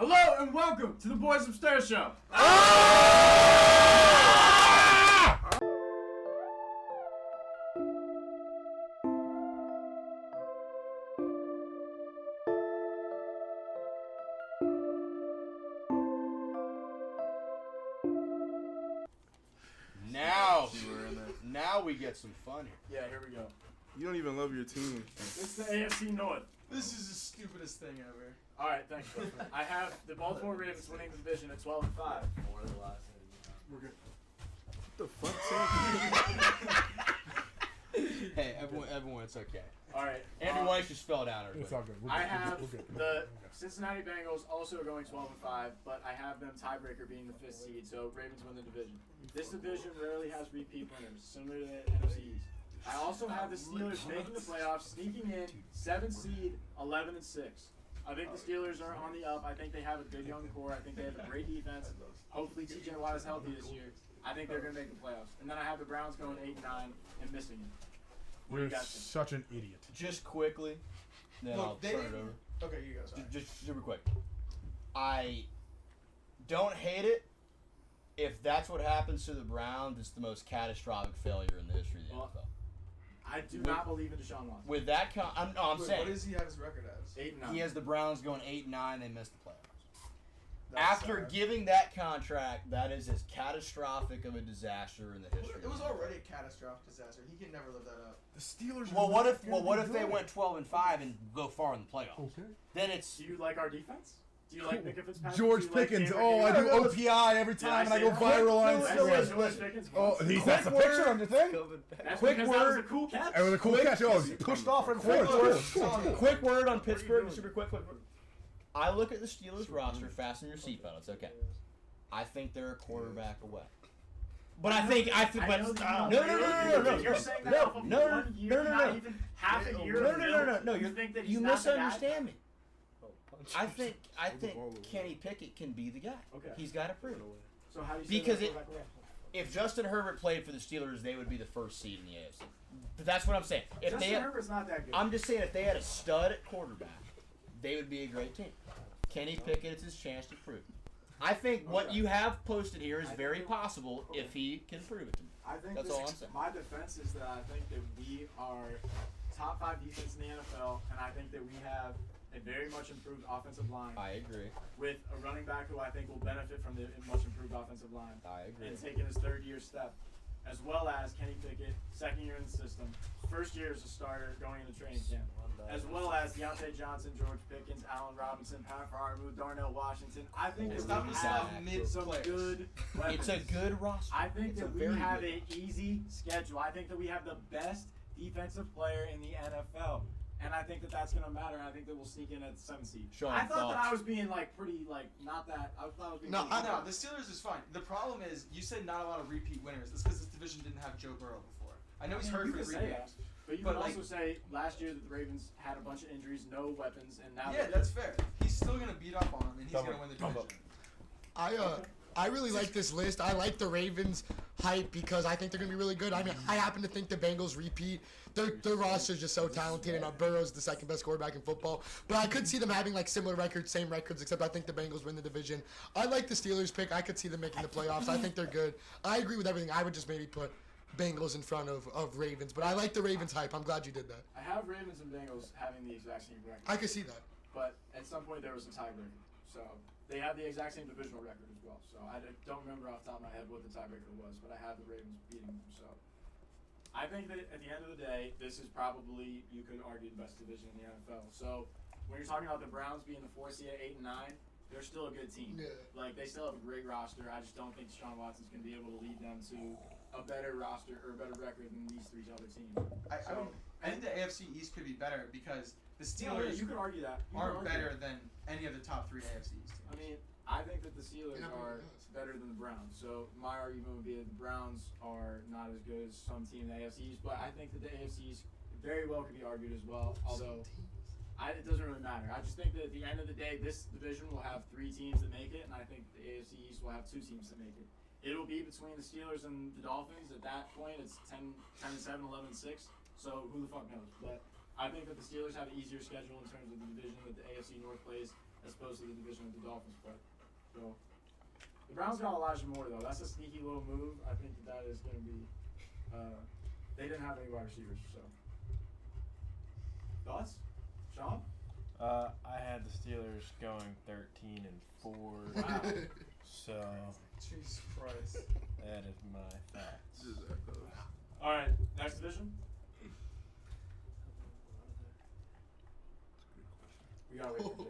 Hello and welcome to the Boys Upstairs Show. Now we get some fun here. Yeah, here we go. You don't even love your team. It's the AFC North. This is the stupidest thing ever. All right, thanks. I have the Baltimore Ravens winning the division at 12-5. More than last We're good. What the fuck, Hey, everyone, it's okay. All right. Andrew Weisz just fell down. It's all good. I have the Cincinnati Bengals also going 12-5, but I have them tiebreaker being the 5th seed, so Ravens win the division. This division rarely has repeat winners, similar to the NFC East. I also have the Steelers making the playoffs, sneaking in 7th seed, 11-6. I think the Steelers are on the up. I think they have a good young core. I think they have a great defense. Hopefully TJ Watt is healthy this year. I think they're going to make the playoffs. And then I have the Browns going 8-9 and missing it. You're such an idiot. Just quickly, then Look, I'll they turn it didn't- over. Okay, you go. Sorry. Just super quick. I don't hate it. If that's what happens to the Browns, it's the most catastrophic failure in the history of the NFL. I do not believe in Deshaun Watson. With that, I'm Wait, saying what does he have his record as? 8-9. he has the Browns going 8-9. They missed the playoffs. That's After sad. giving that contract, that is as catastrophic of a disaster in the history. It was already a catastrophic disaster. He can never live that up. The Steelers. Well, what if they went 12-5 and go far in the playoffs? Okay. Then it's Do you like our defense? Do you like Micah Fitzpatrick? George Do you like Pickens. Cameron I do Hayward? OPI every Did I time, and I say go that? viral on I said Instagram. George Pickens. Oh, that's a picture on your thing. That's quick because that was a word. cool catch. And with a cool catch. Oh, he pushed off and forward. quick word on Pittsburgh. Super quick word. I look at the Steelers roster. Fasten your seatbelt. It's okay. I think they're a quarterback away. But I think. I But know no. You're saying that off of 1 year, not even half a year. No. You think that he's You not the guy? misunderstand me. I think Kenny Pickett can be the guy. Okay. He's got to prove it. So how do you say Because that quarterback away? If Justin Herbert played for the Steelers, they would be the first seed in the AFC. But that's what I'm saying. If Justin Herbert's not that good. I'm just saying, if they had a stud at quarterback, they would be a great team. Kenny Pickett, it's his chance to prove it. I think what you have posted here is very possible if he can prove it to me. I think That's all I'm saying. My defense is that I think that we are top 5 defense in the NFL, and I think that we have a very much improved offensive line I agree. with a running back who I think will benefit from the much improved offensive line I agree. and taking his 3rd-year step, as well as Kenny Pickett, 2nd year in the system, 1st year as a starter going into training camp, as well as Deontay Johnson, George Pickens, Allen Robinson, Pat Freiermuth, Darnell Washington. I think It's that not we the have stuff mid some players. good weapons. It's a good roster. I think It's that a we very have good an easy schedule. I think that we have the best defensive player in the NFL. And I think that that's going to matter. And I think that we'll sneak in at the 7th seed. Sean, I thought that thoughts? I was being pretty not that. I thought I was being No, pretty the Steelers is fine. The problem is you said not a lot of repeat winners. That's because this division didn't have Joe Burrow before. I know he's hurt you for can 3 say games. that, but you But, can like- also say last year that the Ravens had a bunch of injuries, no weapons, and now Yeah, that's fair. He's still gonna beat up on him, and he's Come gonna on, win the come division. I really like this list. I like the Ravens hype because I think they're going to be really good. I mean, I happen to think the Bengals repeat. Their roster is just so talented, and Burrow's the 2nd best quarterback in football. But I could see them having like similar records, same records, except I think the Bengals win the division. I like the Steelers pick. I could see them making the playoffs. I think they're good. I agree with everything. I would just maybe put Bengals in front of Ravens. But I like the Ravens hype. I'm glad you did that. I have Ravens and Bengals having the exact same record. I could see that. But at some point there was a tiebreaker. So they have the exact same divisional record as well. So I don't remember off the top of my head what the tiebreaker was, but I have the Ravens beating them. So I think that at the end of the day, this is probably, you could argue, the best division in the NFL. So when you're talking about the Browns being the 4th seed at 8-9, they're still a good team. Yeah. Like, they still have a great roster. I just don't think Deshaun Watson's going to be able to lead them to a better roster or a better record than these 3 other teams. I think the AFC East could be better because the Yeah, Steelers you could argue that. You could aren't argue better that. than any of the top 3 AFC East teams. I mean, I think that the Steelers Yeah, are yes. better than the Browns. So my argument would be that the Browns are not as good as some team in the AFC East, but I think that the AFC East very well could be argued as well. Although it doesn't really matter. I just think that at the end of the day, this division will have 3 teams that make it, and I think the AFC East will have 2 teams that make it. It'll be between the Steelers and the Dolphins. At that point, it's 10-7, 11-6. So who the fuck knows? But I think that the Steelers have an easier schedule in terms of the division that the AFC North plays. as opposed to the division that the Dolphins play. So the Browns got Elijah Moore though. That's a sneaky little move. I think that is going to be. They didn't have any wide receivers, so. Thoughts, Sean? I had the Steelers going 13-4. Wow. So Jesus Christ. that is my thoughts. Just echoes. All right, next division. We gotta wait for